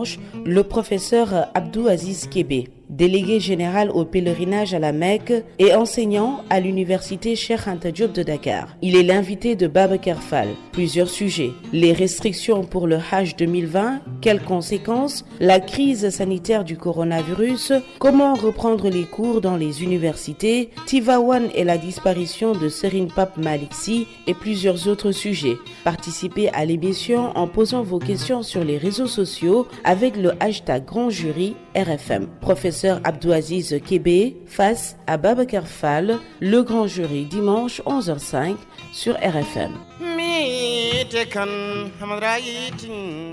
dimanche le professeur Abdou Aziz Kébé, délégué général au pèlerinage à la Mecque et enseignant à l'université Cheikh Anta Diop de Dakar. Il est l'invité de Babacar Fall. Plusieurs sujets: les restrictions pour le Hajj 2020, quelles conséquences, la crise sanitaire du coronavirus, comment reprendre les cours dans les universités, Tivaouane et la disparition de Serigne Pape Malick Sy et plusieurs autres sujets. Participez à l'émission en posant vos questions sur les réseaux sociaux avec le hashtag Grand Jury RFM. Professeur Abdou Aziz Kébé face à Babacar Fall, le Grand Jury, dimanche 11h05 sur RFM.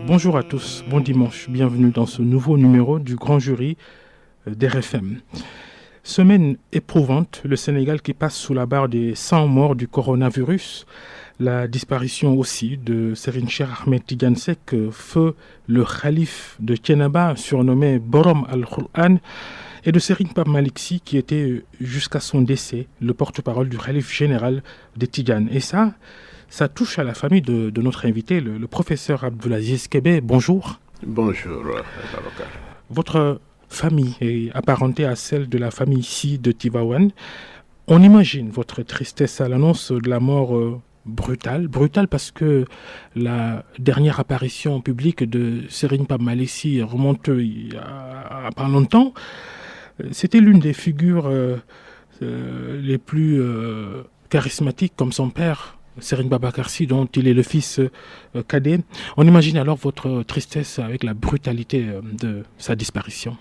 Bonjour à tous, bon dimanche, bienvenue dans ce nouveau numéro du Grand Jury d'RFM. Semaine éprouvante, le Sénégal qui passe sous la barre des 100 morts du coronavirus, la disparition aussi de Serigne Cheikh Ahmed Tidiane Seck, feu le khalife de Thiénaba, surnommé Borom al-Qur'an, et de Serigne Pape Malick Sy, qui était jusqu'à son décès le porte-parole du khalife général des Tidianes. Et ça touche à la famille de notre invité, le professeur Abdou Aziz Kébé. Bonjour. Bonjour, Babacar. Votre famille est apparentée à celle de la famille Sy de Tivaouane. On imagine votre tristesse à l'annonce de la mort brutale parce que la dernière apparition publique de Serigne Pape Malick Sy remonte à pas longtemps. C'était l'une des figures les plus charismatiques, comme son père, Serigne Babacar Sy, dont il est le fils cadet. On imagine alors votre tristesse avec la brutalité de sa disparition.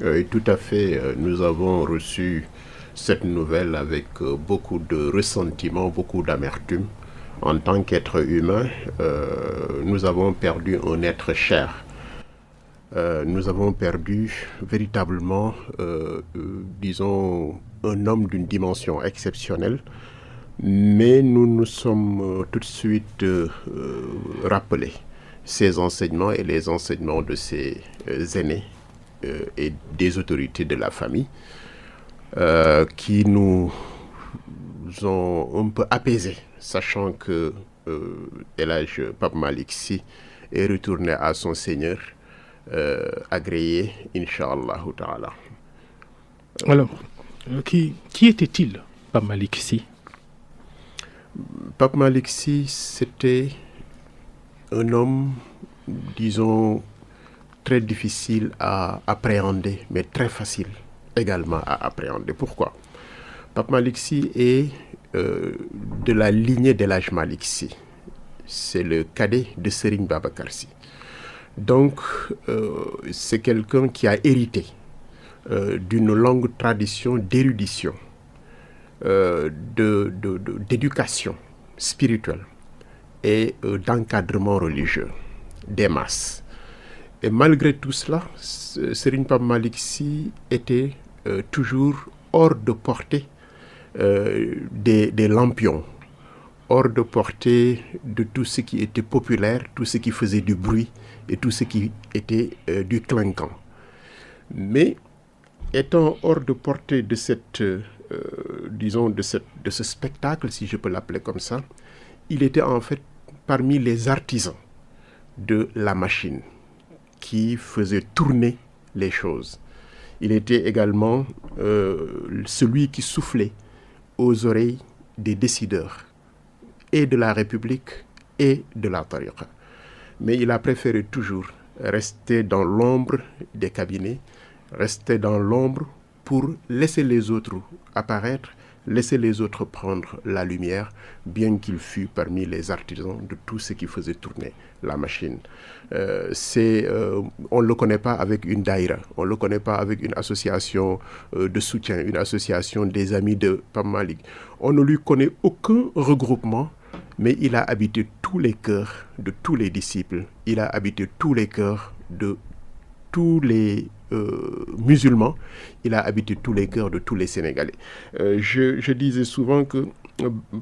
Oui, tout à fait. Nous avons reçu cette nouvelle avec beaucoup de ressentiment, beaucoup d'amertume. En tant qu'être humain, nous avons perdu un être cher. Nous avons perdu véritablement, disons, un homme d'une dimension exceptionnelle. Mais nous nous sommes tout de suite rappelés ses enseignements et les enseignements de ses aînés et des autorités de la famille qui nous ont un peu apaisés, sachant que El Hadj Pape Malick Sy est retourné à son Seigneur agréé, Inch'Allah Ta'ala. Alors, qui était-il, Pape Malick Sy? Pape Malick Sy, c'était un homme, disons, très difficile à appréhender, mais très facile également à appréhender. Pourquoi? Pape Malick Sy est de la lignée d'El Hadj Malick Sy. C'est le cadet de Serigne Babacar Sy. Donc, c'est quelqu'un qui a hérité d'une longue tradition d'érudition, d'éducation spirituelle et d'encadrement religieux des masses. Et malgré tout cela, Serigne Pape Malick Sy était toujours hors de portée des lampions, hors de portée de tout ce qui était populaire, tout ce qui faisait du bruit et tout ce qui était du clinquant. Mais étant hors de portée de cette, disons, de ce spectacle, si je peux l'appeler comme ça, il était en fait parmi les artisans de la machine qui faisait tourner les choses. Il était également celui qui soufflait aux oreilles des décideurs et de la République et de la Tariqa. Mais il a préféré toujours rester dans l'ombre des cabinets, rester dans l'ombre pour laisser les autres apparaître, laisser les autres prendre la lumière, bien qu'il fût parmi les artisans de tout ce qui faisait tourner la machine. On ne le connaît pas avec une daïra, on ne le connaît pas avec une association de soutien, une association des amis de Pape Malick. On ne lui connaît aucun regroupement, mais il a habité tous les cœurs de tous les disciples. Il a habité tous les cœurs de tous les musulmans. Il a habité tous les cœurs de tous les Sénégalais. Je disais souvent que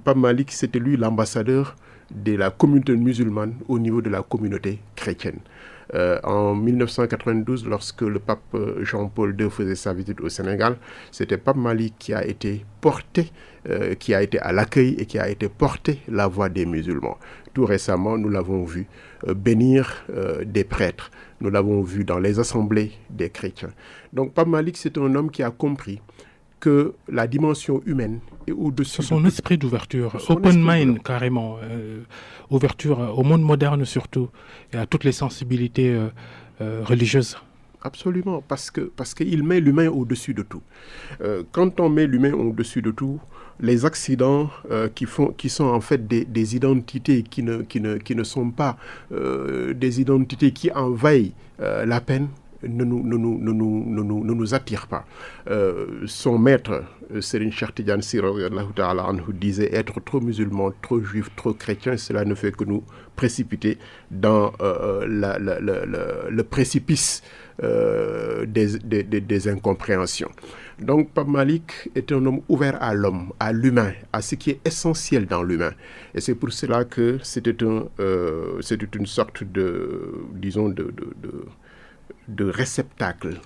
Pape Malick, c'était lui l'ambassadeur de la communauté musulmane au niveau de la communauté chrétienne. En 1992, lorsque le pape Jean-Paul II faisait sa visite au Sénégal, c'était Pape Malick qui a été porté, qui a été à l'accueil et qui a été porté la voix des musulmans. Tout récemment, nous l'avons vu bénir des prêtres. Nous l'avons vu dans les assemblées des chrétiens. Donc Pape Malick, c'est un homme qui a compris que la dimension humaine est au-dessus. Son esprit d'ouverture, open mind carrément, ouverture au monde moderne surtout, et à toutes les sensibilités religieuses. Absolument, parce qu'il met l'humain au-dessus de tout. Quand on met l'humain au-dessus de tout, les accidents qui sont en fait des identités qui ne sont pas des identités qui envahissent la peine, ne nous attire pas. Son maître, Serigne Cheikh Tidiane Sy radiyallahu ta'ala anhu, disait être trop musulman, trop juif, trop chrétien, cela ne fait que nous précipiter dans le précipice des incompréhensions. Donc Pape Malick est un homme ouvert à l'homme, à l'humain, à ce qui est essentiel dans l'humain. Et c'est pour cela que c'était une sorte de réceptacle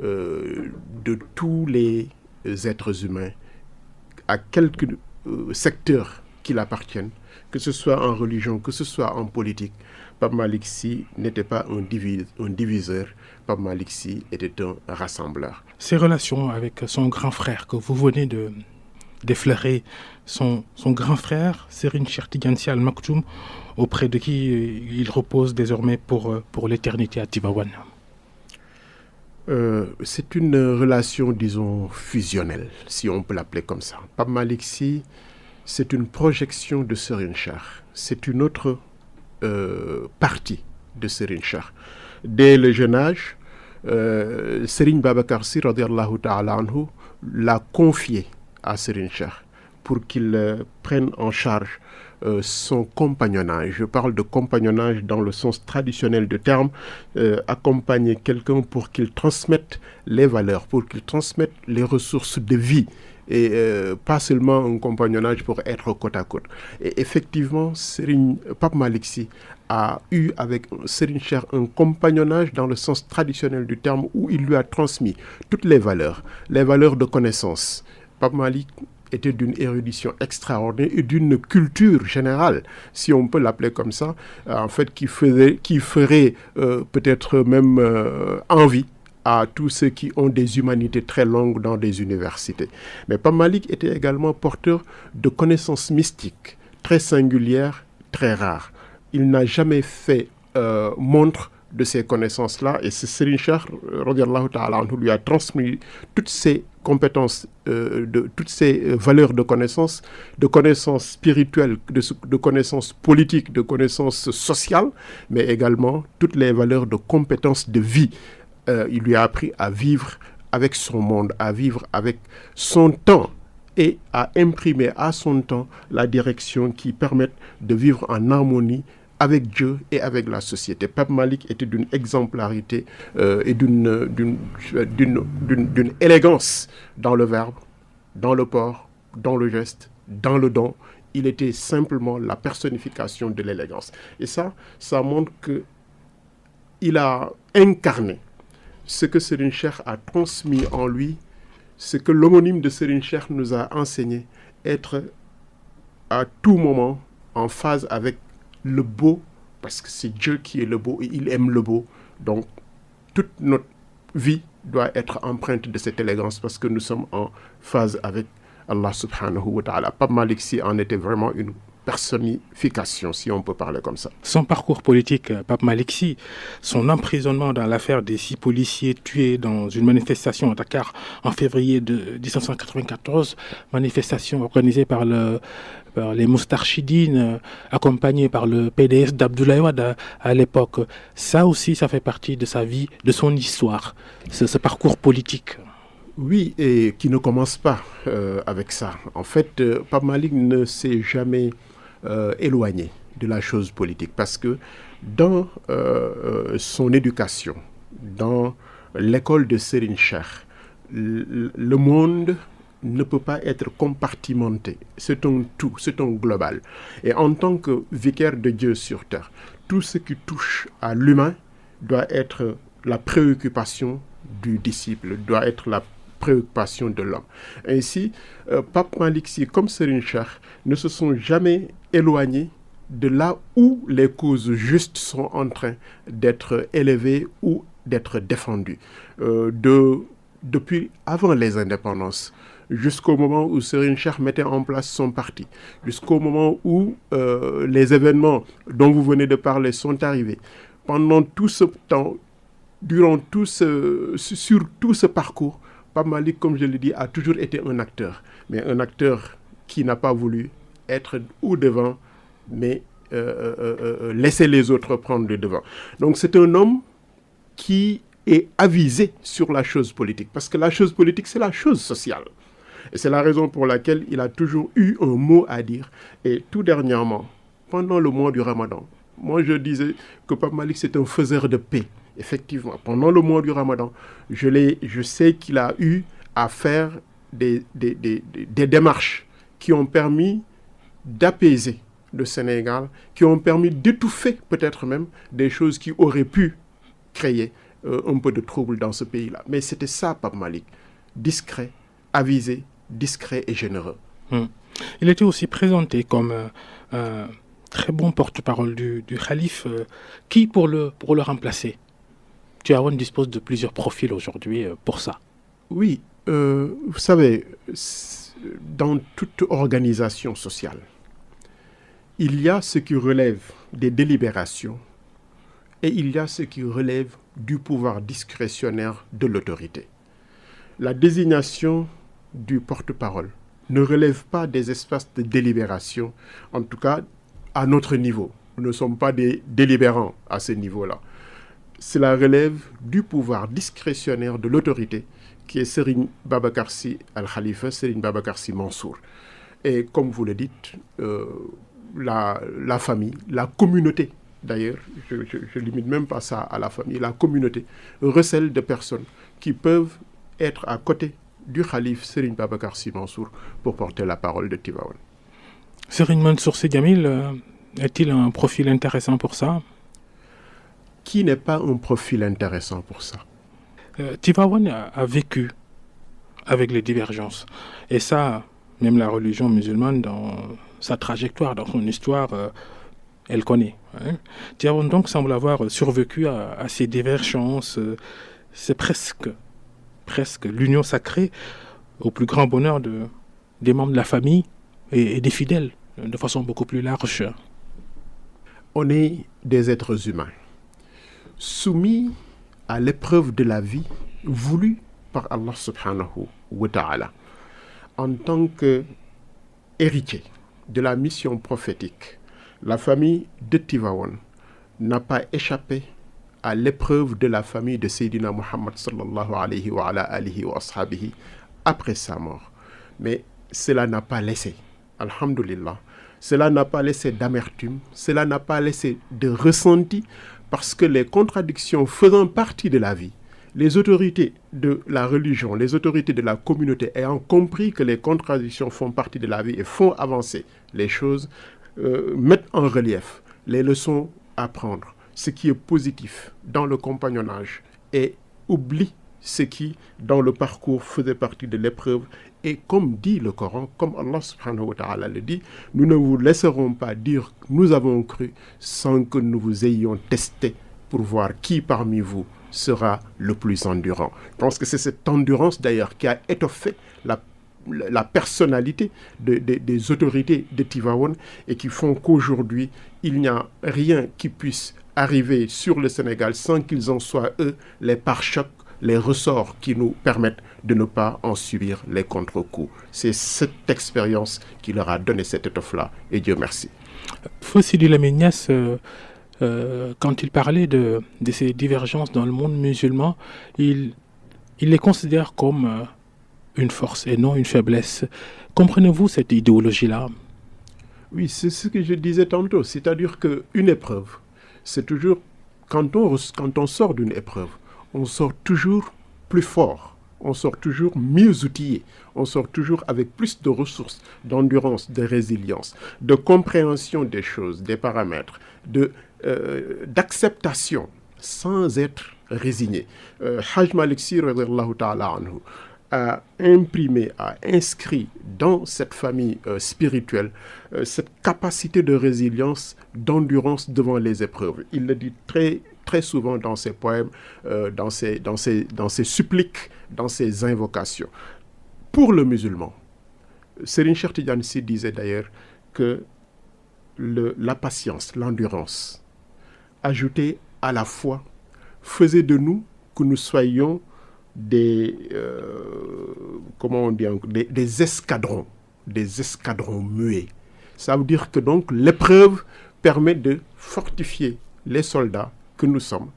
de tous les êtres humains, à quelque secteur qu'il appartienne, que ce soit en religion, que ce soit en politique. Pape Malick Sy n'était pas un diviseur, Pape Malick Sy était un rassembleur. Ses relations avec son grand frère que vous venez d'effleurer, son grand frère, Serigne Cheikh Tidiane Sy Al Maktoum, auprès de qui il repose désormais pour l'éternité à Tivaouane. C'est une relation, disons, fusionnelle, si on peut l'appeler comme ça. Pape Malick Sy, c'est une projection de Serigne Cheikh. C'est une autre partie de Serigne Cheikh. Dès le jeune âge, Serigne Babacar Sy radiyallahu ta'ala anhu l'a confié à Serigne Cheikh pour qu'il prenne en charge son compagnonnage. Je parle de compagnonnage dans le sens traditionnel du terme, accompagner quelqu'un pour qu'il transmette les valeurs, pour qu'il transmette les ressources de vie, et pas seulement un compagnonnage pour être côte à côte. Et effectivement, Pape Malick Sy a eu avec Serigne Cheikh un compagnonnage dans le sens traditionnel du terme, où il lui a transmis toutes les valeurs de connaissance. Pape Malick était d'une érudition extraordinaire et d'une culture générale, si on peut l'appeler comme ça, en fait, qui ferait peut-être même envie à tous ceux qui ont des humanités très longues dans des universités. Mais Pape Malick était également porteur de connaissances mystiques très singulières, très rares. Il n'a jamais fait montre de ces connaissances-là, et c'est Serigne Cheikh radiyallahu ta'ala anhu lui a transmis toutes ces compétences, toutes ces valeurs de connaissances spirituelles, de connaissances politiques, de connaissances sociales, mais également toutes les valeurs de compétences de vie. Il lui a appris à vivre avec son monde, à vivre avec son temps, et à imprimer à son temps la direction qui permette de vivre en harmonie avec Dieu et avec la société. Pape Malick était d'une exemplarité et d'une élégance dans le verbe, dans le port, dans le geste, dans le don. Il était simplement la personnification de l'élégance. Et ça montre qu'il a incarné ce que Serigne Cheikh a transmis en lui, ce que l'homonyme de Serigne Cheikh nous a enseigné, être à tout moment en phase avec le beau, parce que c'est Dieu qui est le beau et il aime le beau. Donc, toute notre vie doit être empreinte de cette élégance, parce que nous sommes en phase avec Allah subhanahu wa ta'ala. Pape Malick Sy en était vraiment une personnification, si on peut parler comme ça. Son parcours politique, Pape Malick Sy, son emprisonnement dans l'affaire des 6 policiers tués dans une manifestation à Dakar en février de 1994, manifestation organisée par les Moustarchidines, accompagnés par le PDS d'Abdoulaye Wade à l'époque. Ça aussi, ça fait partie de sa vie, de son histoire, ce parcours politique. Oui, et qui ne commence pas avec ça. En fait, Pape Malick ne s'est jamais éloigné de la chose politique, parce que dans son éducation, dans l'école de Serigne Cheikh, le monde ne peut pas être compartimenté. C'est un tout, c'est un global. Et en tant que vicaire de Dieu sur terre, tout ce qui touche à l'humain, il doit être doit être la préoccupation du disciple, doit être la préoccupation de l'homme. Ainsi, Pape Malick Sy comme Serigne Cheikh ne se sont jamais éloignés de là où les causes justes sont en train d'être élevées ou d'être défendues. Depuis avant les indépendances, jusqu'au moment où Serigne Cheikh mettait en place son parti, jusqu'au moment où les événements dont vous venez de parler sont arrivés. Pendant tout ce temps, sur tout ce parcours, Pape Malick, comme je l'ai dit, a toujours été un acteur. Mais un acteur qui n'a pas voulu être au devant, mais laisser les autres prendre le devant. Donc c'est un homme qui est avisé sur la chose politique. Parce que la chose politique, c'est la chose sociale. Et c'est la raison pour laquelle il a toujours eu un mot à dire. Et tout dernièrement, pendant le mois du Ramadan, moi je disais que Pape Malick c'est un faiseur de paix. Effectivement, pendant le mois du Ramadan, je sais qu'il a eu à faire des démarches qui ont permis d'apaiser le Sénégal, qui ont permis d'étouffer peut-être même des choses qui auraient pu créer un peu de trouble dans ce pays-là. Mais c'était ça, Pape Malick, discret, avisé, discret et généreux. Il était aussi présenté comme un très bon porte-parole du calife. Qui pour le remplacer? Tivaouane dispose de plusieurs profils aujourd'hui pour ça. Oui, vous savez, dans toute organisation sociale, il y a ce qui relève des délibérations et il y a ce qui relève du pouvoir discrétionnaire de l'autorité. La désignation du porte-parole ne relève pas des espaces de délibération, en tout cas à notre niveau. Nous ne sommes pas des délibérants à ce niveau-là. Cela relève du pouvoir discrétionnaire de l'autorité qui est Serigne Babacar Sy Al-Khalifa, Serigne Babacar Sy Mansour. Et comme vous le dites, la famille, la communauté, d'ailleurs, je ne limite même pas ça à la famille, la communauté recèle de personnes qui peuvent être à côté du Khalife Serigne Babacar Sy Mansour pour porter la parole de Tivaouane. Serigne Mansour Sy Djamil, est-il un profil intéressant pour ça? Qui n'est pas un profil intéressant pour ça? Tivaouane a vécu avec les divergences. Et ça, même la religion musulmane, dans sa trajectoire, dans son histoire, elle connaît. Tivaouane donc semble avoir survécu à ces divergences. C'est presque l'union sacrée au plus grand bonheur des membres de la famille et des fidèles, de façon beaucoup plus large. On est des êtres humains, soumis à l'épreuve de la vie voulue par Allah subhanahu wa ta'ala. En tant qu'héritier de la mission prophétique, la famille de Tivaouane n'a pas échappé à l'épreuve de la famille de Sayyidina Muhammad sallallahu alayhi wa ala alihi wa ashabihi après sa mort. Mais cela n'a pas laissé, alhamdulillah, cela n'a pas laissé d'amertume, cela n'a pas laissé de ressenti, parce que les contradictions faisant partie de la vie, les autorités de la religion, les autorités de la communauté ayant compris que les contradictions font partie de la vie et font avancer les choses, mettent en relief les leçons à prendre, ce qui est positif dans le compagnonnage et oublie ce qui, dans le parcours, faisait partie de l'épreuve. Et comme dit le Coran, comme Allah subhanahu wa ta'ala le dit, nous ne vous laisserons pas dire « nous avons cru » sans que nous vous ayons testé pour voir qui parmi vous sera le plus endurant. Je pense que c'est cette endurance d'ailleurs qui a étoffé la personnalité des autorités de Tivaouane et qui font qu'aujourd'hui, il n'y a rien qui puisse arriver sur le Sénégal sans qu'ils en soient, eux, les pare-chocs, les ressorts qui nous permettent de ne pas en subir les contre-coups. C'est cette expérience qui leur a donné cette étoffe-là, et Dieu merci. Sidi Lamine Niasse, quand il parlait de ces divergences dans le monde musulman, il les considère comme une force et non une faiblesse. Comprenez-vous cette idéologie-là? Oui, c'est ce que je disais tantôt, c'est-à-dire qu'une épreuve, c'est toujours, quand on sort d'une épreuve, on sort toujours plus fort, on sort toujours mieux outillé, on sort toujours avec plus de ressources, d'endurance, de résilience, de compréhension des choses, des paramètres, d'acceptation sans être résigné. Hajj Malik Sy, radiyallahu ta'ala anhu, a imprimé, a inscrit dans cette famille spirituelle cette capacité de résilience, d'endurance devant les épreuves. Il le dit très, très souvent dans ses poèmes, dans ses suppliques, dans ses invocations. Pour le musulman, Serigne Cheikh Tidiane Sy disait d'ailleurs que la patience, l'endurance, ajoutée à la foi, faisait de nous que nous soyons des escadrons muets. Ça veut dire que donc l'épreuve permet de fortifier les soldats que nous sommes,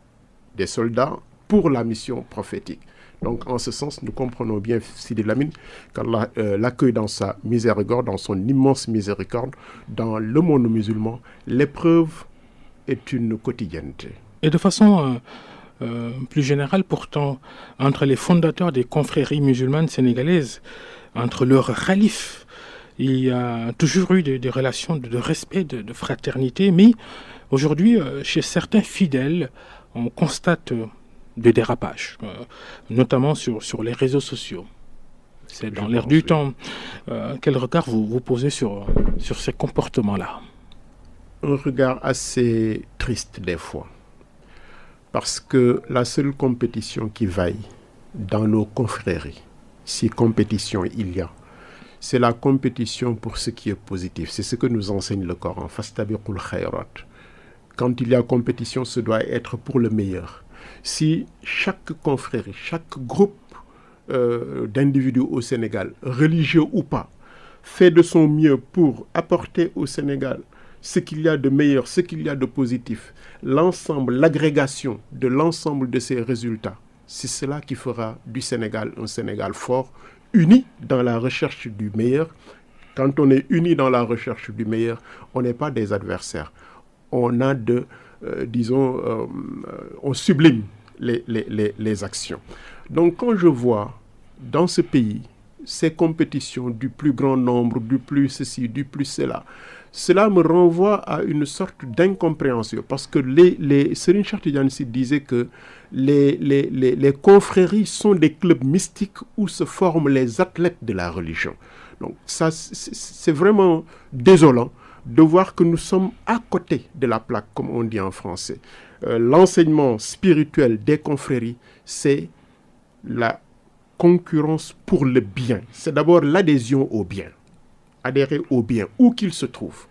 des soldats pour la mission prophétique. Donc en ce sens, nous comprenons bien Sidi Lamine, qu'Allah l'accueille dans sa miséricorde, dans son immense miséricorde. Dans le monde musulman, l'épreuve est une quotidienneté. Et de façon plus générale, pourtant, entre les fondateurs des confréries musulmanes sénégalaises, entre leurs khalifes, il y a toujours eu des relations de respect, de fraternité, mais aujourd'hui, chez certains fidèles, on constate des dérapages, notamment sur les réseaux sociaux. C'est dans l'air du temps. Quel regard vous posez sur ces comportements-là? Un regard assez triste des fois. Parce que la seule compétition qui vaille dans nos confréries, si compétition il y a, c'est la compétition pour ce qui est positif. C'est ce que nous enseigne le Coran. Fastabiqul khayrat. Quand il y a compétition, ce doit être pour le meilleur. Si chaque confrérie, chaque groupe d'individus au Sénégal, religieux ou pas, fait de son mieux pour apporter au Sénégal ce qu'il y a de meilleur, ce qu'il y a de positif, l'ensemble, l'agrégation de l'ensemble de ces résultats, c'est cela qui fera du Sénégal un Sénégal fort, uni dans la recherche du meilleur. Quand on est uni dans la recherche du meilleur, on n'est pas des adversaires. On a on sublime les actions. Donc quand je vois dans ce pays ces compétitions du plus grand nombre, du plus ceci, du plus cela, cela me renvoie à une sorte d'incompréhension, parce que Serigne Cheikh Tidiane Sy disait que les confréries sont des clubs mystiques où se forment les athlètes de la religion. Donc ça, c'est vraiment désolant de voir que nous sommes à côté de la plaque, comme on dit en français. L'enseignement spirituel des confréries, c'est la concurrence pour le bien. C'est d'abord l'adhésion au bien. Adhérer au bien, où qu'il se trouve,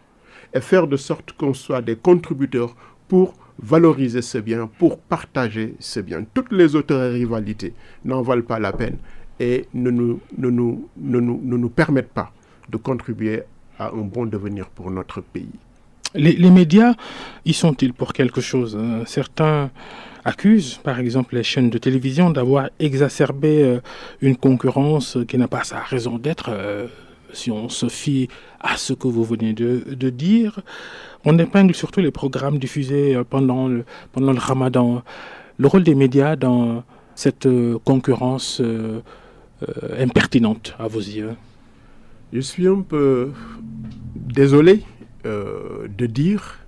et faire de sorte qu'on soit des contributeurs pour valoriser ce bien, pour partager ce bien. Toutes les autres rivalités n'en valent pas la peine et ne nous permettent pas de contribuer à un bon devenir pour notre pays. Les médias, y sont-ils pour quelque chose? Certains accusent, par exemple, les chaînes de télévision d'avoir exacerbé une concurrence qui n'a pas sa raison d'être. Si on se fie à ce que vous venez de dire, on épingle surtout les programmes diffusés pendant le Ramadan. Le rôle des médias dans cette concurrence impertinente, à vos yeux? Je suis un peu désolé de dire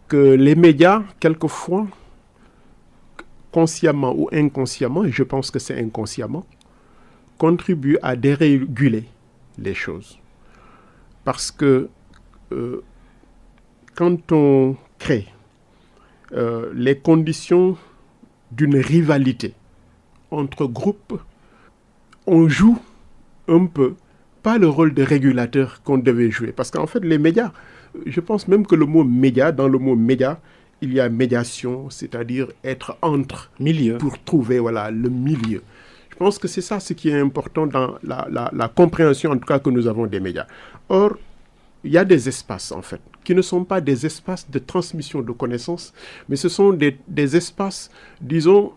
que les médias, quelquefois, consciemment ou inconsciemment, et je pense que c'est inconsciemment, contribuent à déréguler les choses. Parce que quand on crée les conditions d'une rivalité entre groupes, on joue un peu pas le rôle de régulateur qu'on devait jouer. Parce qu'en fait, les médias, je pense même que le mot média, dans le mot média, il y a médiation, c'est-à-dire être entre, milieu, pour trouver le milieu. Je pense que c'est ça ce qui est important dans la compréhension, en tout cas, que nous avons des médias. Or, il y a des espaces, en fait, qui ne sont pas des espaces de transmission de connaissances, mais ce sont des espaces, disons,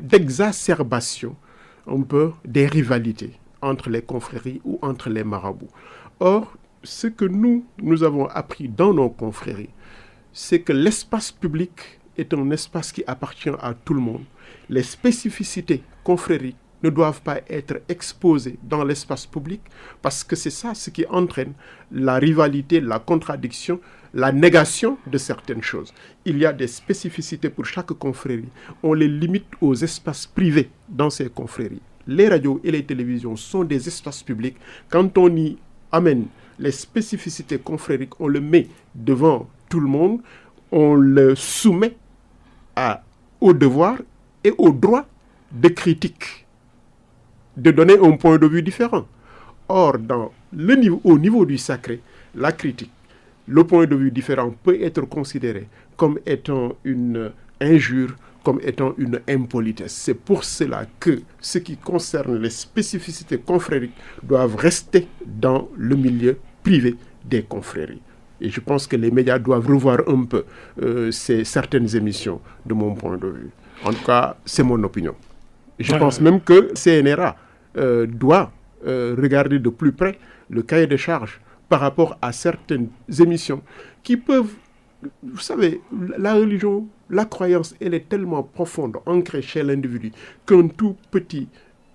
d'exacerbation, un peu, des rivalités entre les confréries ou entre les marabouts. Or, ce que nous avons appris dans nos confréries, c'est que l'espace public est un espace qui appartient à tout le monde. Les spécificités confrériques ne doivent pas être exposés dans l'espace public, parce que c'est ça ce qui entraîne la rivalité, la contradiction, la négation de certaines choses. Il y a des spécificités pour chaque confrérie. On les limite aux espaces privés dans ces confréries. Les radios et les télévisions sont des espaces publics. Quand on y amène les spécificités confrériques, on le met devant tout le monde, on le soumet au devoir et au droit de critique, de donner un point de vue différent. Or, au niveau du sacré, la critique, le point de vue différent peut être considéré comme étant une injure, comme étant une impolitesse. C'est pour cela que ce qui concerne les spécificités confrériques doivent rester dans le milieu privé des confréries. Et je pense que les médias doivent revoir un peu certaines émissions de mon point de vue. En tout cas, c'est mon opinion. Je pense même que CNRA doit regarder de plus près le cahier de charges par rapport à certaines émissions qui peuvent... Vous savez, la religion, la croyance, elle est tellement profonde, ancrée chez l'individu, qu'un tout petit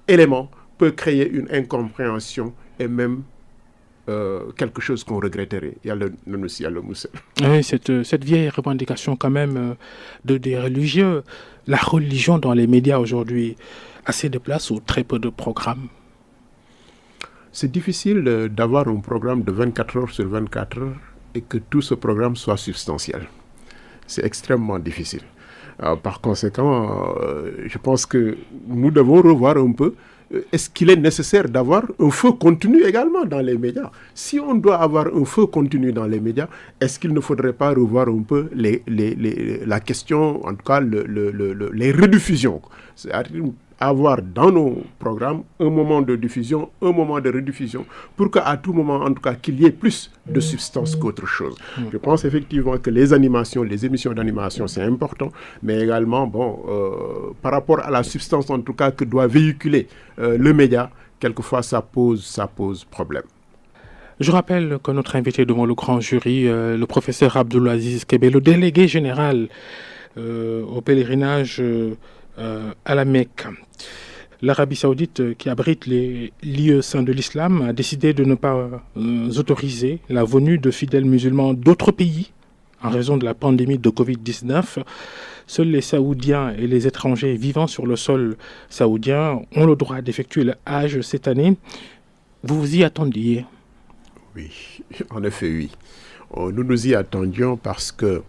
élément peut créer une incompréhension et même quelque chose qu'on regretterait. Il y a le Moussel. Oui, cette vieille revendication quand même des religieux. La religion dans les médias aujourd'hui, assez de place ou très peu de programmes? C'est difficile d'avoir un programme de 24 heures sur 24 heures et que tout ce programme soit substantiel. C'est extrêmement difficile. Par conséquent, je pense que nous devons revoir un peu. Est-ce qu'il est nécessaire d'avoir un feu continu également dans les médias? Si on doit avoir un feu continu dans les médias, est-ce qu'il ne faudrait pas revoir un peu la question, en tout cas les rediffusions? C'est-à-dire avoir dans nos programmes un moment de diffusion, un moment de rediffusion, pour qu'à tout moment, en tout cas, qu'il y ait plus de substance qu'autre chose. Je pense effectivement que les animations, les émissions d'animation, c'est important, mais également, par rapport à la substance, en tout cas, que doit véhiculer le média, quelquefois, ça pose problème. Je rappelle que notre invité devant le grand jury, le professeur Abdoulaziz Kébé, le délégué général au pèlerinage à la Mecque. L'Arabie Saoudite, qui abrite les lieux saints de l'islam, a décidé de ne pas autoriser la venue de fidèles musulmans d'autres pays en raison de la pandémie de Covid-19. Seuls les Saoudiens et les étrangers vivant sur le sol saoudien ont le droit d'effectuer le Hajj cette année. Vous vous y attendiez? Oui, en effet, oui. Nous nous y attendions parce que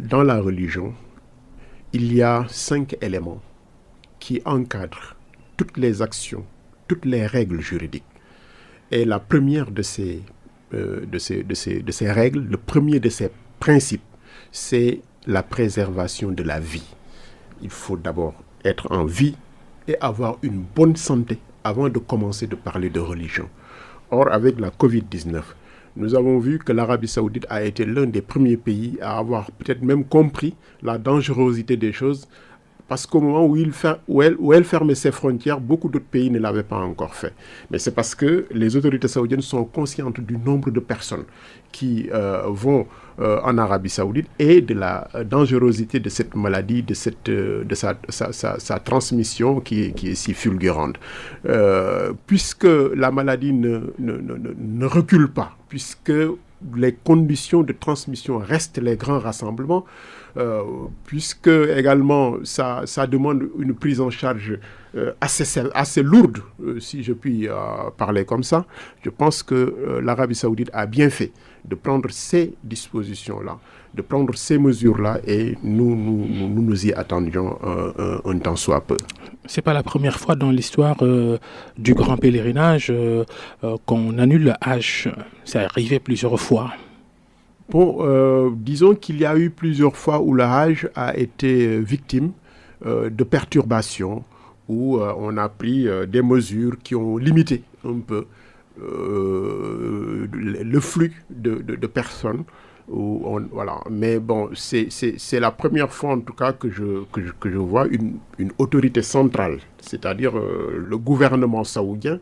dans la religion, il y a 5 éléments qui encadrent toutes les actions, toutes les règles juridiques. Et la première de ces règles, le premier de ces principes, c'est la préservation de la vie. Il faut d'abord être en vie et avoir une bonne santé avant de commencer de parler de religion. Or, avec la Covid-19, nous avons vu que l'Arabie Saoudite a été l'un des premiers pays à avoir peut-être même compris la dangerosité des choses, parce qu'au moment où elle fermait ses frontières, beaucoup d'autres pays ne l'avaient pas encore fait. Mais c'est parce que les autorités saoudiennes sont conscientes du nombre de personnes qui vont en Arabie Saoudite et de la dangerosité de cette maladie, de sa transmission qui est si fulgurante. Puisque la maladie ne recule pas, puisque les conditions de transmission restent les grands rassemblements, puisque également ça demande une prise en charge assez lourde, si je puis parler comme ça. Je pense que l'Arabie Saoudite a bien fait de prendre ces dispositions-là, de prendre ces mesures-là, et nous y attendions un temps soit peu. C'est pas la première fois dans l'histoire du grand pèlerinage qu'on annule le Hajj. C'est arrivé plusieurs fois. Bon, disons qu'il y a eu plusieurs fois où le Hajj a été victime de perturbations, où on a pris des mesures qui ont limité un peu le flux de personnes. Voilà. Mais bon, c'est la première fois en tout cas que je vois une autorité centrale, c'est-à-dire le gouvernement saoudien,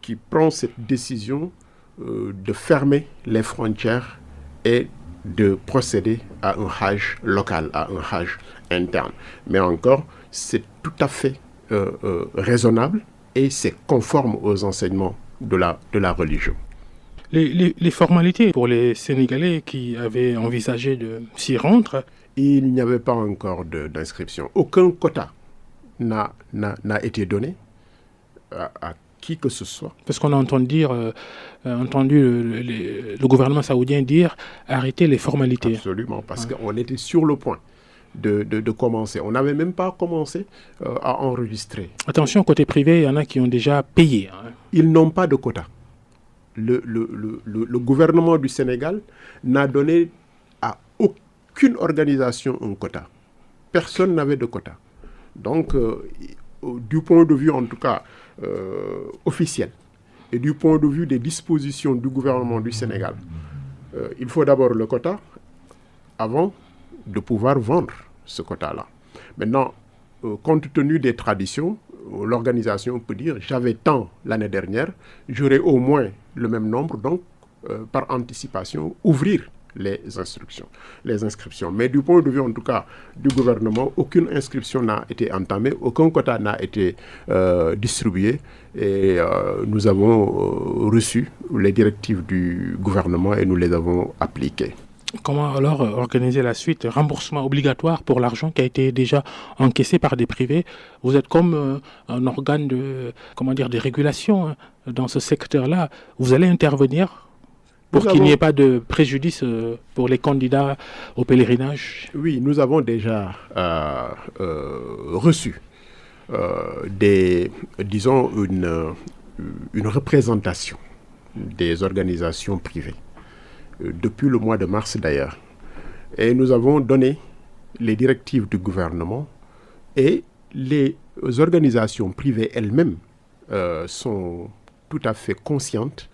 qui prend cette décision de fermer les frontières et de procéder à un Hajj local, à un Hajj interne. Mais encore, c'est tout à fait raisonnable et c'est conforme aux enseignements de la religion. Les formalités pour les Sénégalais qui avaient envisagé de s'y rendre? Il n'y avait pas encore d'inscription. Aucun quota n'a été donné à qui que ce soit. Parce qu'on a entendu le gouvernement saoudien dire arrêter les formalités. Absolument, parce qu'on était sur le point de commencer. On n'avait même pas commencé à enregistrer. Attention, côté privé, il y en a qui ont déjà payé. Ils n'ont pas de quota. Le gouvernement du Sénégal n'a donné à aucune organisation un quota. Personne n'avait de quota. Donc, du point de vue en tout cas officiel et du point de vue des dispositions du gouvernement du Sénégal, il faut d'abord le quota avant de pouvoir vendre ce quota-là. Maintenant, compte tenu des traditions, l'organisation peut dire j'avais tant l'année dernière, j'aurai au moins le même nombre, donc par anticipation, ouvrir les inscriptions. Mais du point de vue en tout cas du gouvernement, aucune inscription n'a été entamée, aucun quota n'a été distribué et nous avons reçu les directives du gouvernement et nous les avons appliquées. Comment alors organiser la suite? Remboursement obligatoire pour l'argent qui a été déjà encaissé par des privés. Vous êtes comme un organe de régulation dans ce secteur-là. Vous allez intervenir pour qu'il n'y ait pas de préjudice pour les candidats au pèlerinage? Oui, nous avons déjà reçu une représentation des organisations privées. Depuis le mois de mars d'ailleurs. Et nous avons donné les directives du gouvernement et les organisations privées elles-mêmes sont tout à fait conscientes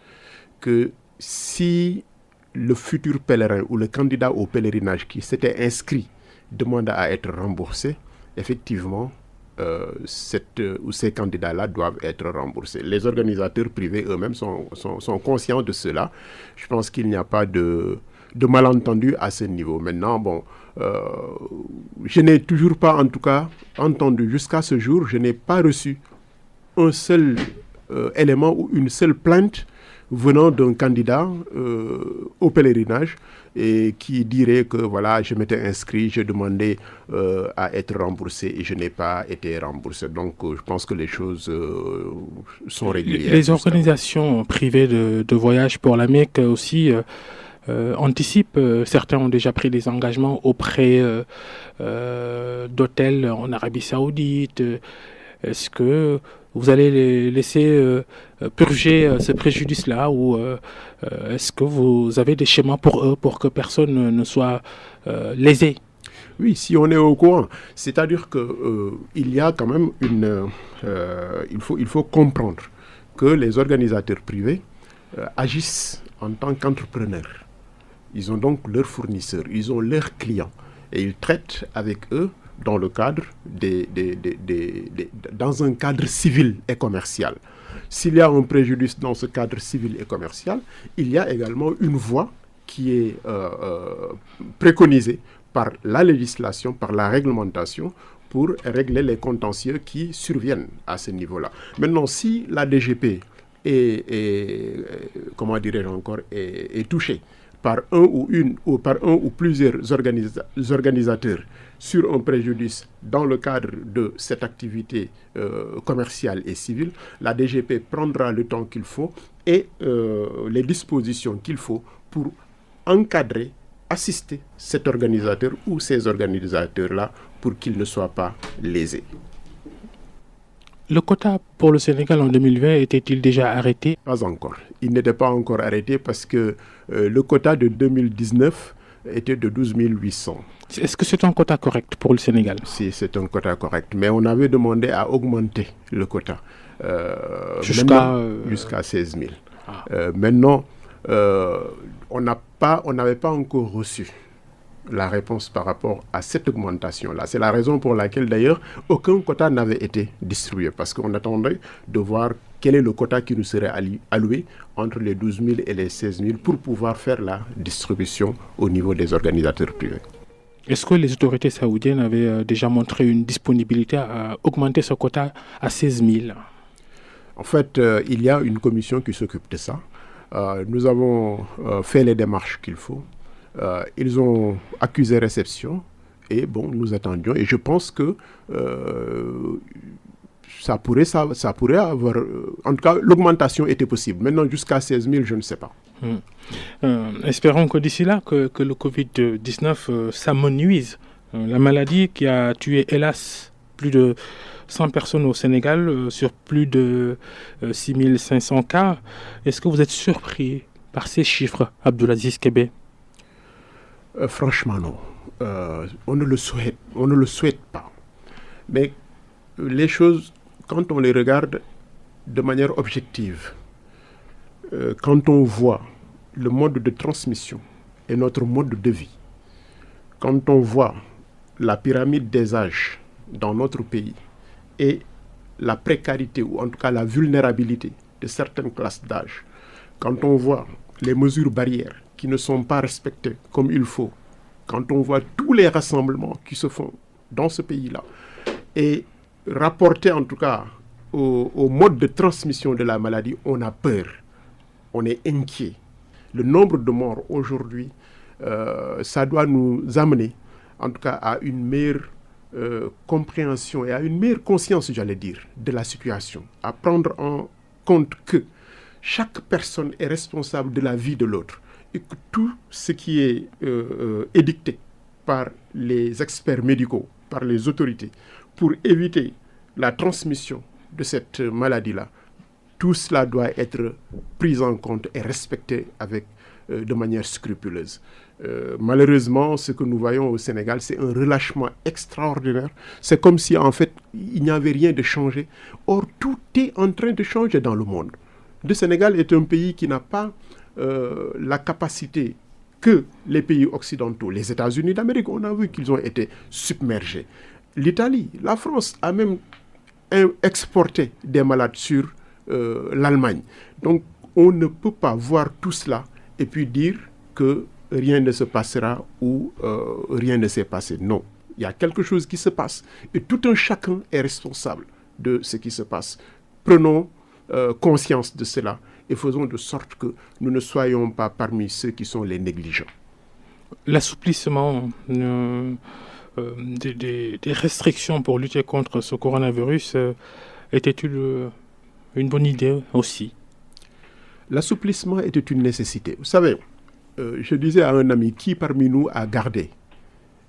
que si le futur pèlerin ou le candidat au pèlerinage qui s'était inscrit demande à être remboursé, effectivement, ces candidats-là doivent être remboursés. Les organisateurs privés eux-mêmes sont conscients de cela. Je pense qu'il n'y a pas de malentendu à ce niveau. Maintenant, je n'ai toujours pas, en tout cas, entendu jusqu'à ce jour, je n'ai pas reçu un seul élément ou une seule plainte venant d'un candidat au pèlerinage et qui dirait que voilà, je m'étais inscrit, je demandais à être remboursé et je n'ai pas été remboursé. Donc je pense que les choses sont régulières. Les organisations privées de voyage pour la Mecque aussi anticipent. Certains ont déjà pris des engagements auprès d'hôtels en Arabie Saoudite. Est-ce que vous allez les laisser purger ce préjudice-là ou est-ce que vous avez des schémas pour eux pour que personne ne soit lésé? Oui, si on est au courant. C'est-à-dire qu'il y a quand même il faut comprendre que les organisateurs privés agissent en tant qu'entrepreneurs. Ils ont donc leurs fournisseurs, ils ont leurs clients et ils traitent avec eux dans le cadre dans un cadre civil et commercial. S'il y a un préjudice dans ce cadre civil et commercial, il y a également une voie qui est préconisée par la législation, par la réglementation, pour régler les contentieux qui surviennent à ce niveau-là. Maintenant, si la DGP est touchée par un ou plusieurs organisateurs sur un préjudice dans le cadre de cette activité commerciale et civile, la DGP prendra le temps qu'il faut et les dispositions qu'il faut pour encadrer, assister cet organisateur ou ces organisateurs-là pour qu'ils ne soient pas lésés. Le quota pour le Sénégal en 2020 était-il déjà arrêté? Pas encore. Il n'était pas encore arrêté parce que le quota de 2019 était de 12 800. Est-ce que c'est un quota correct pour le Sénégal? Si, c'est un quota correct. Mais on avait demandé à augmenter le quota jusqu'à 16 000. Ah. Maintenant, on n'avait pas encore reçu la réponse par rapport à cette augmentation-là. C'est la raison pour laquelle, d'ailleurs, aucun quota n'avait été distribué, parce qu'on attendait de voir quel est le quota qui nous serait alloué entre les 12 000 et les 16 000 pour pouvoir faire la distribution au niveau des organisateurs privés. Est-ce que les autorités saoudiennes avaient déjà montré une disponibilité à augmenter ce quota à 16 000? En fait, il y a une commission qui s'occupe de ça. Nous avons fait les démarches qu'il faut. Ils ont accusé réception et bon, nous attendions. Et je pense que ça pourrait avoir... en tout cas, l'augmentation était possible. Maintenant, jusqu'à 16 000, je ne sais pas. Espérons que d'ici là, que le Covid-19 s'amenuise. La maladie qui a tué, hélas, plus de 100 personnes au Sénégal sur plus de 6500 cas. Est-ce que vous êtes surpris par ces chiffres, Abdoulaziz Kébé? Franchement, non. On ne le souhaite pas. Mais les choses, quand on les regarde de manière objective, quand on voit le mode de transmission et notre mode de vie, quand on voit la pyramide des âges dans notre pays et la précarité ou en tout cas la vulnérabilité de certaines classes d'âge, quand on voit les mesures barrières qui ne sont pas respectées comme il faut, quand on voit tous les rassemblements qui se font dans ce pays-là et rapporté en tout cas au mode de transmission de la maladie, on a peur, on est inquiet. Le nombre de morts aujourd'hui, ça doit nous amener en tout cas à une meilleure compréhension et à une meilleure conscience, j'allais dire, de la situation, à prendre en compte que chaque personne est responsable de la vie de l'autre et que tout ce qui est édicté par les experts médicaux, par les autorités, pour éviter la transmission de cette maladie-là, tout cela doit être pris en compte et respecté de manière scrupuleuse. Malheureusement, ce que nous voyons au Sénégal, c'est un relâchement extraordinaire. C'est comme si, en fait, il n'y avait rien de changé. Or, tout est en train de changer dans le monde. Le Sénégal est un pays qui n'a pas la capacité que les pays occidentaux. Les États-Unis d'Amérique, on a vu qu'ils ont été submergés. L'Italie, la France a même exporté des malades sur l'Allemagne. Donc, on ne peut pas voir tout cela et puis dire que rien ne se passera ou rien ne s'est passé. Non, il y a quelque chose qui se passe et tout un chacun est responsable de ce qui se passe. Prenons conscience de cela et faisons de sorte que nous ne soyons pas parmi ceux qui sont les négligents. L'assouplissement des restrictions pour lutter contre ce coronavirus était-il une bonne idée aussi? L'assouplissement était une nécessité. Vous savez, je disais à un ami, qui parmi nous a gardé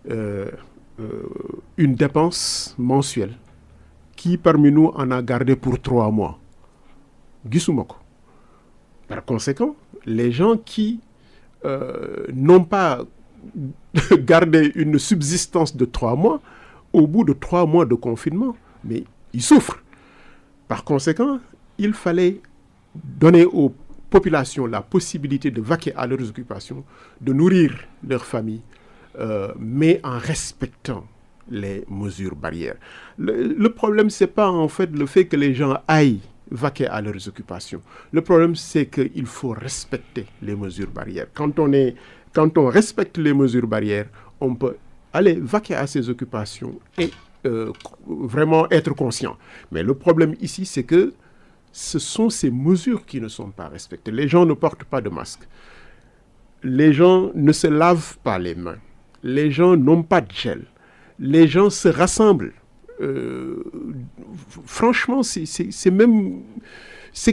une dépense mensuelle? Qui parmi nous en a gardé pour 3 mois? Gisumoko. Par conséquent, les gens qui n'ont pas gardé une subsistance de 3 mois, au bout de 3 mois de confinement, mais ils souffrent. Par conséquent, il fallait donner aux populations la possibilité de vaquer à leurs occupations, de nourrir leurs familles, mais en respectant les mesures barrières. Le problème, ce n'est pas en fait le fait que les gens aillent vaquer à leurs occupations. Le problème, c'est qu'il faut respecter les mesures barrières. Quand on respecte les mesures barrières, on peut aller vaquer à ses occupations et vraiment être conscient. Mais le problème ici, c'est que ce sont ces mesures qui ne sont pas respectées. Les gens ne portent pas de masque. Les gens ne se lavent pas les mains. Les gens n'ont pas de gel. Les gens se rassemblent. Franchement, c'est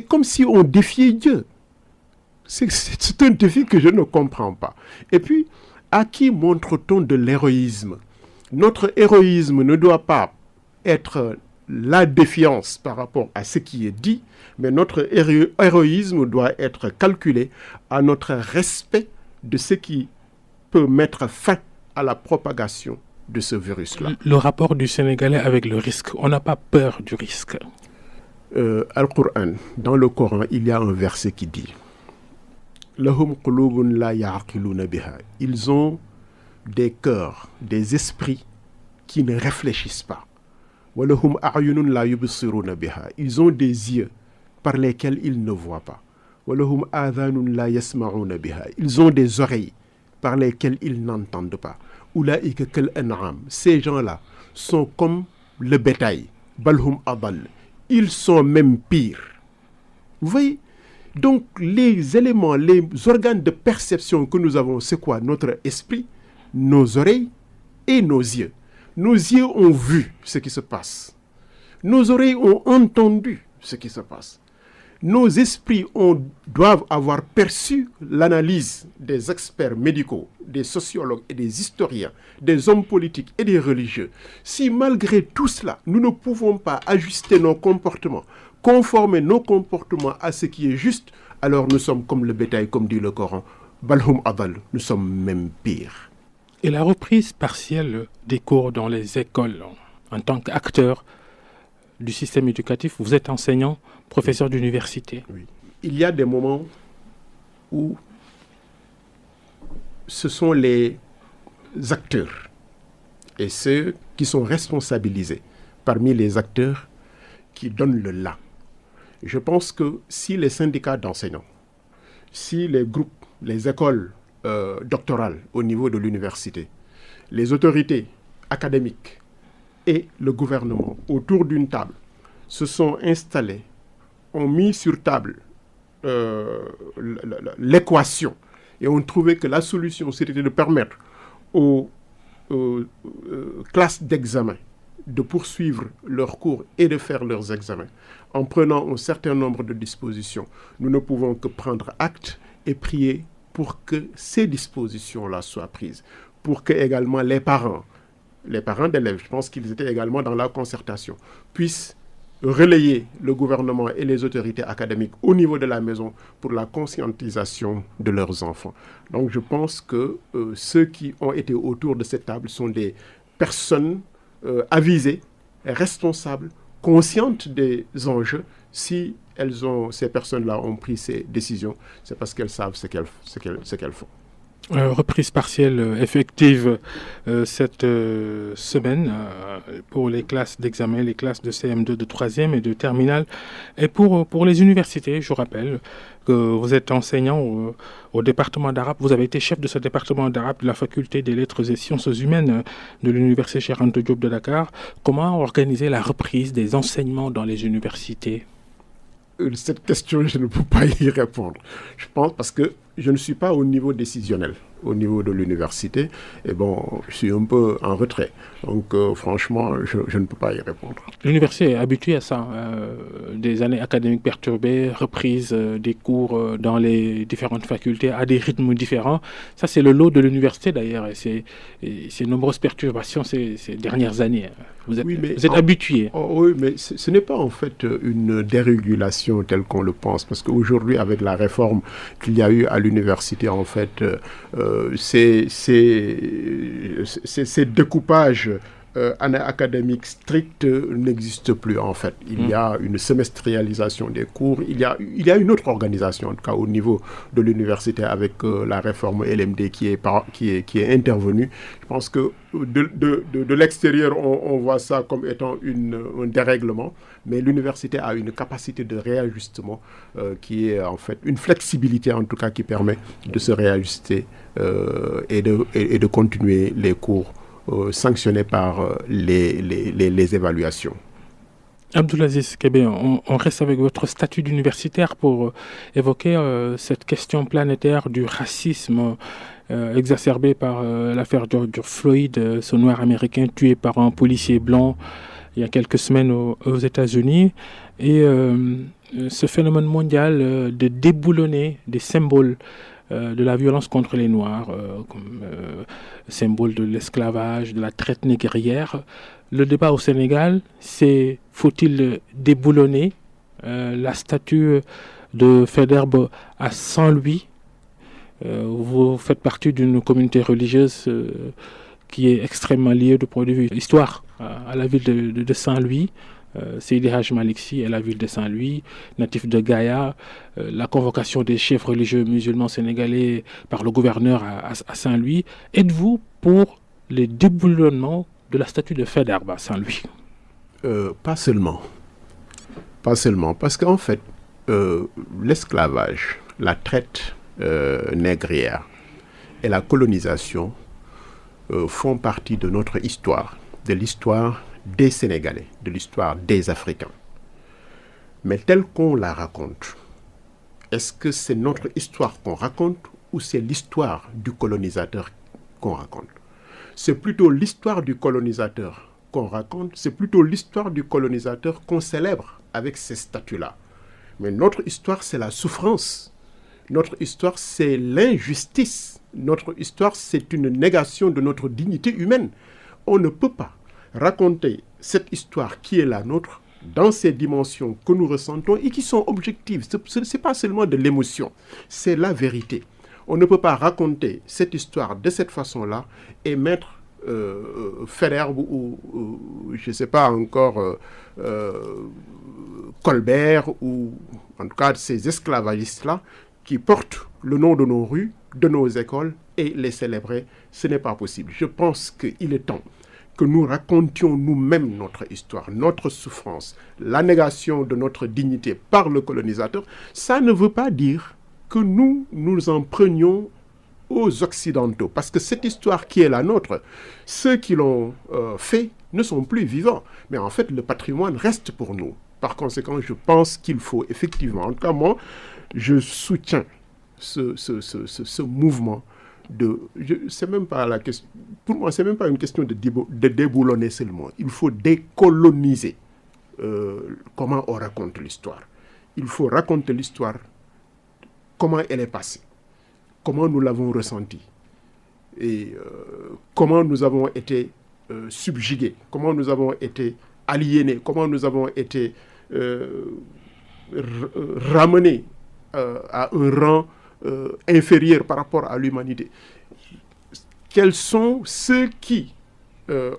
comme si on défiait Dieu. C'est un défi que je ne comprends pas. Et puis, à qui montre-t-on de l'héroïsme? Notre héroïsme ne doit pas être la défiance par rapport à ce qui est dit, mais notre héroïsme doit être calculé à notre respect de ce qui peut mettre fin à la propagation de ce virus-là. Le rapport du Sénégalais avec le risque, on n'a pas peur du risque. Al-Qur'an, dans le Coran, il y a un verset qui dit Lahum qulubun la ya'qiluna biha. Ils ont des cœurs, des esprits qui ne réfléchissent pas. Walahum a'yunun la yubsiruna biha. Ils ont des yeux par lesquels ils ne voient pas. Walahum adhanun la yasma'una biha. Ils ont des oreilles par lesquels ils n'entendent pas. Oulaïka kal an'am. Ces gens-là sont comme le bétail. Balhum adal. Ils sont même pires. Vous voyez? Donc, les éléments, les organes de perception que nous avons, c'est quoi? Notre esprit, nos oreilles et nos yeux. Nos yeux ont vu ce qui se passe. Nos oreilles ont entendu ce qui se passe. Nos esprits doivent avoir perçu l'analyse des experts médicaux, des sociologues et des historiens, des hommes politiques et des religieux. Si malgré tout cela, nous ne pouvons pas ajuster nos comportements, conformer nos comportements à ce qui est juste, alors nous sommes comme le bétail, comme dit le Coran. Balhum adal, nous sommes même pires. Et la reprise partielle des cours dans les écoles, en tant qu'acteur du système éducatif, vous êtes enseignant, professeur d'université. Oui. Il y a des moments où ce sont les acteurs et ceux qui sont responsabilisés parmi les acteurs qui donnent le là. Je pense que si les syndicats d'enseignants, si les groupes, les écoles doctorales au niveau de l'université, les autorités académiques et le gouvernement autour d'une table se sont installés, ont mis sur table l'équation et ont trouvé que la solution c'était de permettre aux classes d'examen de poursuivre leurs cours et de faire leurs examens en prenant un certain nombre de dispositions. Nous ne pouvons que prendre acte et prier pour que ces dispositions-là soient prises, pour que également les parents d'élèves, je pense qu'ils étaient également dans la concertation, puissent relayer le gouvernement et les autorités académiques au niveau de la maison pour la conscientisation de leurs enfants. Donc je pense que ceux qui ont été autour de cette table sont des personnes avisées, responsables, conscientes des enjeux. Si ces personnes-là ont pris ces décisions, c'est parce qu'elles savent ce qu'elles font. Reprise partielle effective cette semaine pour les classes d'examen, les classes de CM2, de 3e et de terminale. Et pour les universités, je rappelle que vous êtes enseignant au département d'arabe. Vous avez été chef de ce département d'arabe de la faculté des lettres et sciences humaines de l'université Cheikh Anta Diop de Dakar. Comment organiser la reprise des enseignements dans les universités? Cette question, je ne peux pas y répondre. Je pense parce que je ne suis pas au niveau décisionnel, au niveau de l'université. Et bon, je suis un peu en retrait. Donc, franchement, je ne peux pas y répondre. L'université est habituée à ça. Des années académiques perturbées, reprise des cours dans les différentes facultés à des rythmes différents. Ça, c'est le lot de l'université d'ailleurs. Et c'est nombreuses perturbations ces dernières années. Vous êtes habitué. Oui, mais ce n'est pas en fait une dérégulation telle qu'on le pense. Parce qu'aujourd'hui, avec la réforme qu'il y a eu à l'université, en fait, ces découpages académiques stricts n'existent plus, en fait. Il y a une semestrialisation des cours. Il y a une autre organisation, en tout cas au niveau de l'université, avec la réforme LMD qui est intervenue. Je pense que de l'extérieur, on voit ça comme étant un dérèglement, mais l'université a une capacité de réajustement qui est en fait une flexibilité en tout cas qui permet de se réajuster et de continuer les cours sanctionnés par les évaluations. Abdoulaziz Kébé, on reste avec votre statut d'universitaire pour évoquer cette question planétaire du racisme exacerbé par l'affaire George Floyd, ce noir américain tué par un policier blanc il y a quelques semaines aux États-Unis. Et ce phénomène mondial de déboulonner des symboles de la violence contre les Noirs, comme symbole de l'esclavage, de la traite négrière. Le débat au Sénégal, c'est faut-il déboulonner la statue de Faidherbe à Saint-Louis? Vous faites partie d'une communauté religieuse qui est extrêmement liée du point de vue histoire à la ville de Saint-Louis. Seydi Hadj Malick Sy et la ville de Saint-Louis, natif de Gaïa, la convocation des chefs religieux musulmans sénégalais par le gouverneur à Saint-Louis. Êtes-vous pour le déboulonnement de la statue de Faidherbe à Saint-Louis? Pas seulement, parce qu'en fait, l'esclavage, la traite négrière et la colonisation font partie de notre histoire, de l'histoire des Sénégalais, de l'histoire des Africains. Mais telle qu'on la raconte, est-ce que c'est notre histoire qu'on raconte ou c'est l'histoire du colonisateur qu'on raconte? C'est plutôt l'histoire du colonisateur qu'on raconte, c'est plutôt l'histoire du colonisateur qu'on célèbre avec ces statuts-là. Mais notre histoire, c'est la souffrance. Notre histoire, c'est l'injustice. Notre histoire, c'est une négation de notre dignité humaine. On ne peut pas raconter cette histoire qui est la nôtre dans ces dimensions que nous ressentons et qui sont objectives. Ce n'est pas seulement de l'émotion, c'est la vérité. On ne peut pas raconter cette histoire de cette façon-là et mettre Ferherbe ou je ne sais pas encore Colbert ou en tout cas ces esclavagistes-là qui portent le nom de nos rues, de nos écoles et les célébrer. Ce n'est pas possible. Je pense qu'il est temps que nous racontions nous-mêmes notre histoire, notre souffrance, la négation de notre dignité par le colonisateur. Ça ne veut pas dire que nous en prenions aux Occidentaux, parce que cette histoire qui est la nôtre, ceux qui l'ont fait ne sont plus vivants, mais en fait le patrimoine reste pour nous. Par conséquent, je pense qu'il faut effectivement, en tout cas moi, je soutiens ce mouvement c'est même pas la question, pour moi, c'est même pas une question de déboulonner seulement. Il faut décoloniser comment on raconte l'histoire. Il faut raconter l'histoire, comment elle est passée, comment nous l'avons ressentie, et comment nous avons été subjugués, comment nous avons été aliénés, comment nous avons été ramenés à un rang inférieur par rapport à l'humanité. Quels sont ceux qui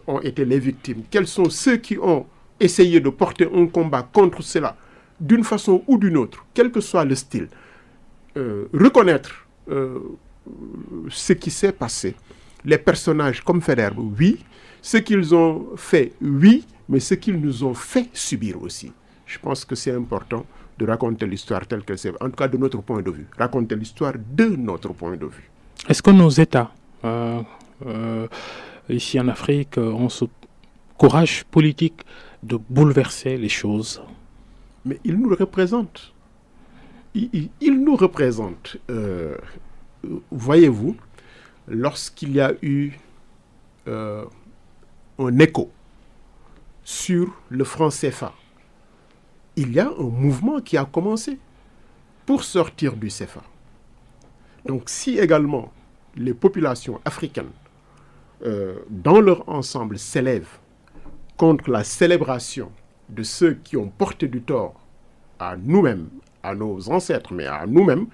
ont été les victimes? Quels sont ceux qui ont essayé de porter un combat contre cela d'une façon ou d'une autre, quel que soit le style? Reconnaître ce qui s'est passé. Les personnages comme Ferherbe, oui. Ce qu'ils ont fait, oui. Mais ce qu'ils nous ont fait subir aussi. Je pense que c'est important de raconter l'histoire telle qu'elle s'est, en tout cas de notre point de vue, raconter l'histoire de notre point de vue. Est-ce que nos États, ici en Afrique, ont ce courage politique de bouleverser les choses? Mais ils nous représentent. Ils nous représentent. Voyez-vous, lorsqu'il y a eu un écho sur le franc CFA, il y a un mouvement qui a commencé pour sortir du CFA. Donc si également les populations africaines, dans leur ensemble, s'élèvent contre la célébration de ceux qui ont porté du tort à nous-mêmes, à nos ancêtres, mais à nous-mêmes,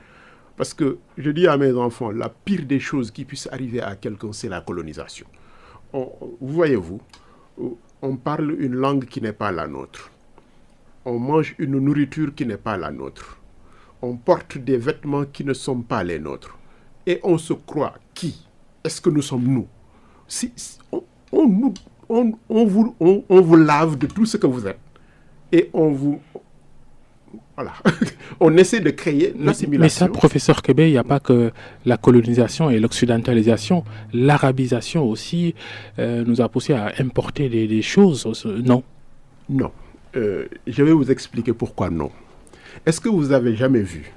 parce que je dis à mes enfants, la pire des choses qui puisse arriver à quelqu'un, c'est la colonisation. Voyez-vous, on parle une langue qui n'est pas la nôtre. On mange une nourriture qui n'est pas la nôtre. On porte des vêtements qui ne sont pas les nôtres. Et on se croit qui? Est-ce que nous sommes nous? On vous lave de tout ce que vous êtes. Et on vous... Voilà. On essaie de créer l'assimilation. Mais ça, professeur Kébé, il n'y a pas que la colonisation et l'occidentalisation. L'arabisation aussi nous a poussé à importer des choses. Non. Non. Je vais vous expliquer pourquoi non. Est-ce que vous avez jamais vu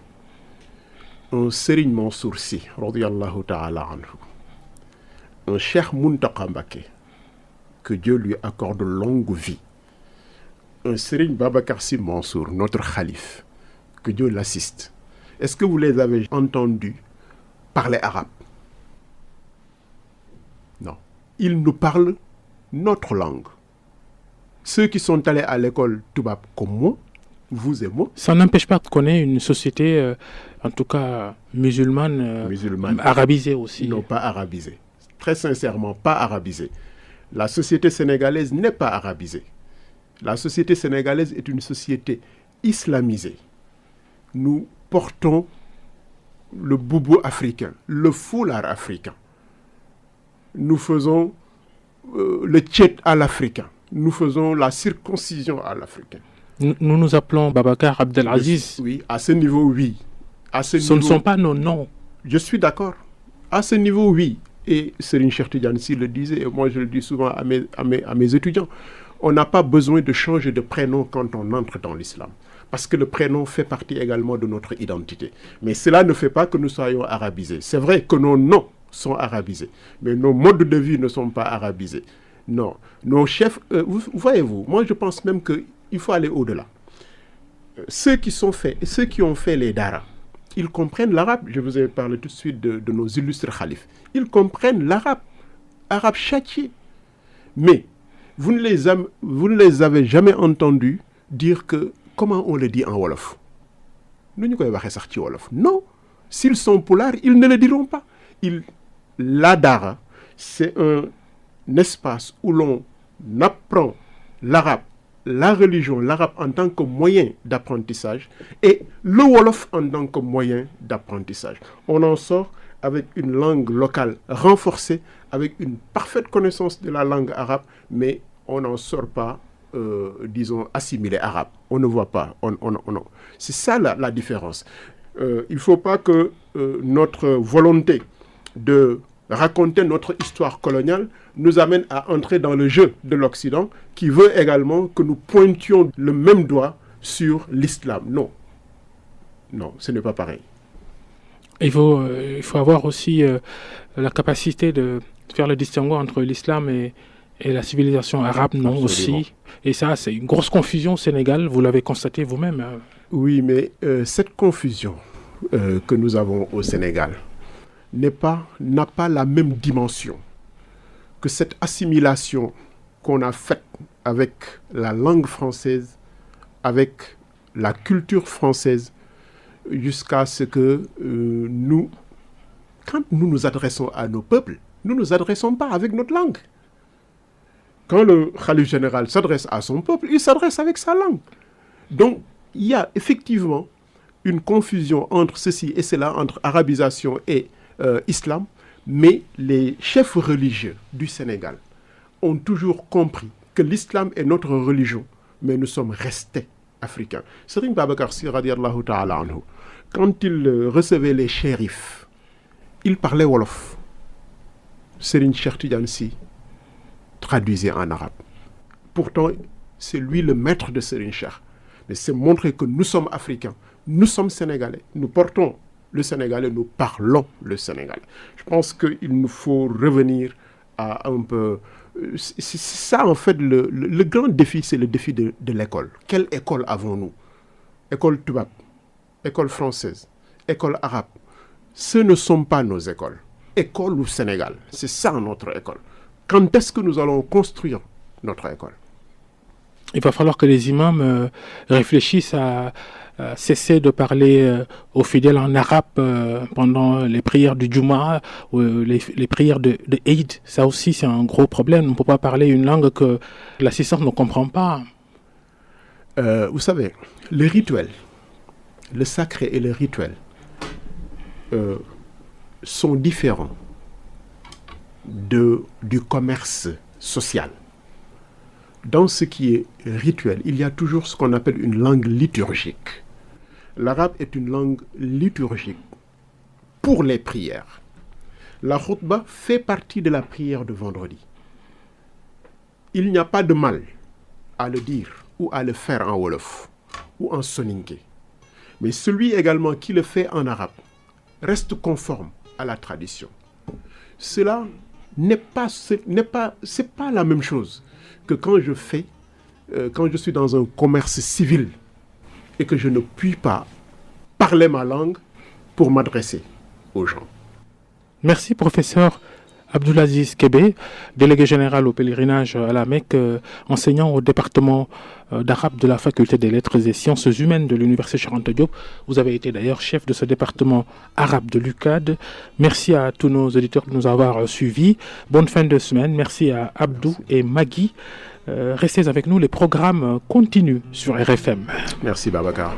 un Serigne Mansour Sy, radiyallahu ta'ala anhu, un Cheikh Mountakha Mbacké, que Dieu lui accorde longue vie, un Serigne Babacar Sy Mansour, notre khalife, que Dieu l'assiste. Est-ce que vous les avez entendus parler arabe? Non. Ils nous parlent notre langue. Ceux qui sont allés à l'école Toubab comme moi, vous et moi. Ça n'empêche pas de connaître une société, en tout cas musulmane, arabisée aussi. Non, pas arabisée. Très sincèrement, pas arabisée. La société sénégalaise n'est pas arabisée. La société sénégalaise est une société islamisée. Nous portons le boubou africain, le foulard africain. Nous faisons le tchet à l'africain. Nous faisons la circoncision à l'africain. Nous nous appelons Babacar Abdelaziz. Oui, à ce niveau, oui. Ce ne sont pas nos noms. Je suis d'accord. À ce niveau, oui. Et Serigne Cheikh Tidiane Sy le disait, et moi je le dis souvent à mes étudiants, on n'a pas besoin de changer de prénom quand on entre dans l'islam. Parce que le prénom fait partie également de notre identité. Mais cela ne fait pas que nous soyons arabisés. C'est vrai que nos noms sont arabisés, mais nos modes de vie ne sont pas arabisés. Non. Nos chefs, voyez-vous, moi je pense même qu'il faut aller au-delà. Ceux qui ont fait les daras, ils comprennent l'arabe. Je vous ai parlé tout de suite de nos illustres khalifes. Ils comprennent l'arabe, arabe châtié. Mais vous ne les avez jamais entendus dire que comment on le dit en wolof. Non. S'ils sont poulards, ils ne le diront pas. La dara, c'est un espace où l'on apprend l'arabe, la religion, l'arabe en tant que moyen d'apprentissage et le wolof en tant que moyen d'apprentissage. On en sort avec une langue locale renforcée, avec une parfaite connaissance de la langue arabe, mais on n'en sort pas, disons, assimilé arabe. On ne voit pas. C'est ça la différence. Il ne faut pas que notre volonté de raconter notre histoire coloniale nous amène à entrer dans le jeu de l'Occident qui veut également que nous pointions le même doigt sur l'islam. Non, ce n'est pas pareil. Il faut avoir aussi la capacité de faire le distinguo entre l'islam et la civilisation arabe, non. Absolument. Aussi. Et ça, c'est une grosse confusion au Sénégal, vous l'avez constaté vous-même. Oui, mais cette confusion que nous avons au Sénégal n'a pas la même dimension que cette assimilation qu'on a faite avec la langue française, avec la culture française, jusqu'à ce que quand nous nous adressons à nos peuples, nous ne nous adressons pas avec notre langue. Quand le khalife général s'adresse à son peuple, il s'adresse avec sa langue. Donc, il y a effectivement une confusion entre ceci et cela, entre arabisation et islam, mais les chefs religieux du Sénégal ont toujours compris que l'islam est notre religion, mais nous sommes restés africains. Serigne Babacar Sy radiyallahu ta'ala anhu, quand il recevait les shérifs, il parlait wolof. Serigne Cheikh Tidiane Sy traduisait en arabe. Pourtant, c'est lui le maître de Serigne Cheikh. Mais c'est montrer que nous sommes africains, nous sommes sénégalais, nous portons le sénégalais, nous parlons le sénégalais. Je pense qu'il nous faut revenir à un peu... C'est ça, en fait, le grand défi, c'est le défi de l'école. Quelle école avons-nous? École Toubab, école française, école arabe. Ce ne sont pas nos écoles. École au Sénégal, c'est ça notre école. Quand est-ce que nous allons construire notre école? Il va falloir que les imams réfléchissent à cesser de parler aux fidèles en arabe pendant les prières du Jumu'ah ou les prières de Eid. Ça aussi, c'est un gros problème. On ne peut pas parler une langue que l'assistante ne comprend pas. Vous savez, les rituels, le sacré et le rituel sont différents du commerce social. Dans ce qui est rituel, il y a toujours ce qu'on appelle une langue liturgique. L'arabe est une langue liturgique pour les prières. La khutba fait partie de la prière de vendredi. Il n'y a pas de mal à le dire ou à le faire en wolof ou en soninké. Mais celui également qui le fait en arabe reste conforme à la tradition. Cela c'est pas la même chose que quand je suis dans un commerce civil et que je ne puis pas parler ma langue pour m'adresser aux gens. Merci, professeur Abdoulaziz Kébé, délégué général au pèlerinage à la Mecque, enseignant au département d'arabe de la faculté des lettres et sciences humaines de l'université Cheikh Anta Diop. Vous avez été d'ailleurs chef de ce département arabe de l'UCAD. Merci à tous nos auditeurs de nous avoir suivis. Bonne fin de semaine. Merci à Abdou et Magui. Restez avec nous, les programmes continuent sur RFM. Merci Babacar.